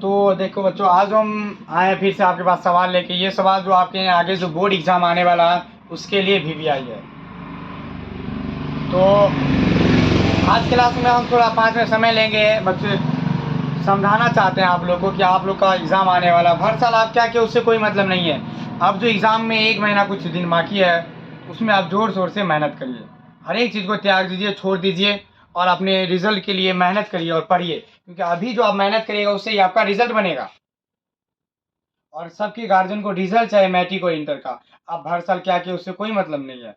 तो देखो बच्चों, आज हम आए फिर से आपके पास सवाल लेके। ये सवाल जो आपके आगे जो बोर्ड एग्ज़ाम आने वाला है उसके लिए भी आई है। तो आज क्लास में हम थोड़ा 5 मिनट समय लेंगे। बच्चे समझाना चाहते हैं आप लोगों को कि आप लोग का एग्ज़ाम आने वाला है। हर साल आप क्या किए उससे कोई मतलब नहीं है। अब जो एग्ज़ाम में 1 महीना कुछ दिन बाकी है उसमें आप ज़ोर शोर से मेहनत करिए। हर एक चीज़ को त्याग दीजिए, छोड़ दीजिए और अपने रिजल्ट के लिए मेहनत करिए और पढ़िए, क्योंकि अभी जो आप मेहनत करिएगा उससे ही आपका रिजल्ट बनेगा। और सबके गार्जियन को रिजल्ट चाहे मैट्रिक और इंटर का। आप हर साल क्या किए उससे कोई मतलब नहीं है।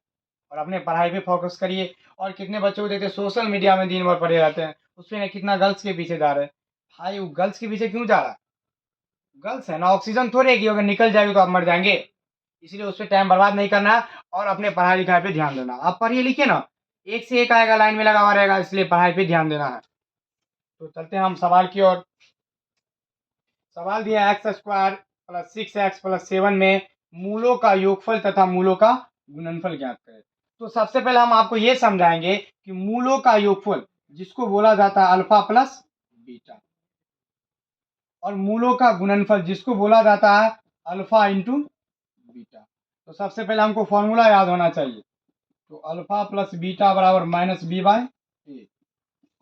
और अपने पढ़ाई पे फोकस करिए। और कितने बच्चों को देखते हैं सोशल मीडिया में दिन भर पड़े रहते हैं, उसमें ना कितना गर्ल्स के पीछे जा रहे हैं। भाई वो गर्ल्स के पीछे क्यों जा रहा है? गर्ल्स है ना, ऑक्सीजन थोड़ी है कि अगर निकल जाएगी तो आप मर जाएंगे। इसलिए उस पर टाइम बर्बाद नहीं करना है और अपने पढ़ाई लिखाई पे ध्यान देना। आप पढ़िए लिखिए ना, एक से एक आएगा, लाइन में लगा हुआ रहेगा, इसलिए पढ़ाई पे ध्यान देना है। तो चलते हैं हम सवाल की ओर। सवाल दिया x square plus 6x plus 7 में मूलों का योगफल तथा मूलों का गुणनफल ज्ञात करें। तो सबसे पहले हम आपको ये समझाएंगे कि मूलों का योगफल जिसको बोला जाता है अल्फा प्लस बीटा, और मूलों का गुणनफल जिसको बोला जाता है अल्फा इंटू बीटा। तो सबसे पहले हमको फॉर्मूला याद होना चाहिए। तो अल्फा प्लस बीटा बराबर माइनस बी बाय ए,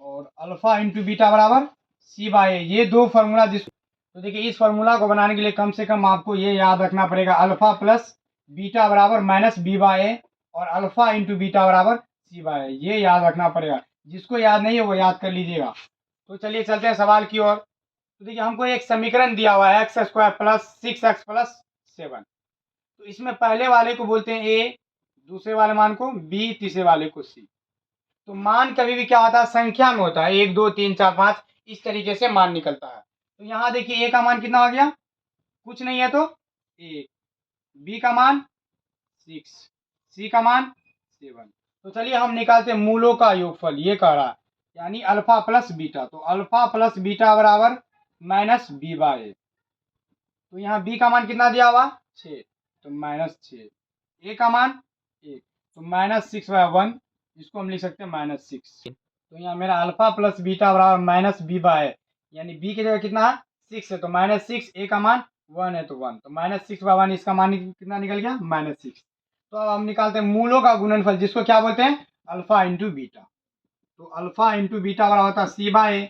और अल्फा इंटू बीटा बराबर सी बाय ए। ये दो फार्मूला तो देखिए, इस फार्मूला को बनाने के लिए कम से कम आपको ये याद रखना पड़ेगा, अल्फा प्लस बीटा बराबर माइनस बी बाय ए और अल्फा इंटू बीटा बराबर सी बाय ए। ये याद रखना पड़ेगा। जिसको याद नहीं है वो याद कर लीजिएगा। तो चलिए चलते हैं सवाल की ओर। तो देखिए, हमको एक समीकरण दिया हुआ है x square plus 6x plus 7। तो इसमें पहले वाले को बोलते हैं ए, दूसरे वाले मान को बी, तीसरे वाले को सी। तो मान कभी भी क्या होता है, संख्या में होता है, 1 2 3 4 5, इस तरीके से मान निकलता है। तो यहाँ देखिए, ए का मान कितना हो गया, कुछ नहीं है तो एक, बी का मान 6, सी का मान 7। तो चलिए हम निकालते हैं मूलों का योगफल। ये कह रहा है यानी अल्फा प्लस बीटा। तो अल्फा प्लस बीटा बराबर माइनस बी बाय ए। तो यहाँ बी का मान कितना दिया हुआ 6, तो माइनस 6। ए का मान 1, तो माइनस 6/1, जिसको हम लिख सकते हैं माइनस 6। तो यहाँ मेरा अल्फा प्लस बीटा बराबर माइनस बी बाय है, यानी बी की जगह कितना है 6 है, तो माइनस 6। ए का मान 1 है तो 1, तो माइनस 6/1, इसका मान कितना निकल गया माइनस 6। तो अब हम निकालते हैं मूलों का गुणनफल, जिसको क्या बोलते हैं अल्फा इंटू बीटा। तो अल्फा इंटू बीटा बराबर होता है सी बाय ए।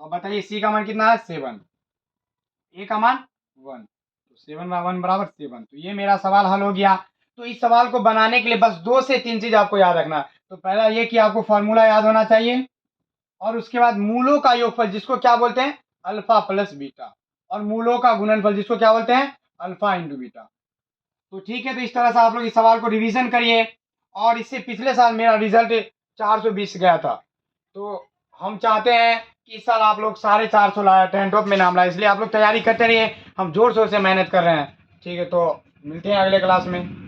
तो अब बताइए सी का मान कितना है 7, ए का मान 1, तो 7/1 बराबर 7। तो ये मेरा सवाल हल हो गया। तो इस सवाल को बनाने के लिए बस 2 से 3 चीज आपको याद रखना। तो पहला ये कि आपको फॉर्मूला याद होना चाहिए, और उसके बाद मूलों का योगफल जिसको क्या बोलते हैं अल्फा प्लस बीटा, और मूलों का गुणनफल जिसको क्या बोलते हैं अल्फा इंटू बीटा। तो ठीक है, तो इस तरह से आप लोग इस सवाल को रिवीजन करिए। और इससे पिछले साल मेरा रिजल्ट 420 गया था। तो हम चाहते हैं कि इस साल आप लोग 450 लाए, 10 टॉप में नाम लाए, इसलिए आप लोग तैयारी करते रहिए। हम जोर शोर से मेहनत कर रहे हैं। ठीक है, तो मिलते हैं अगले क्लास में।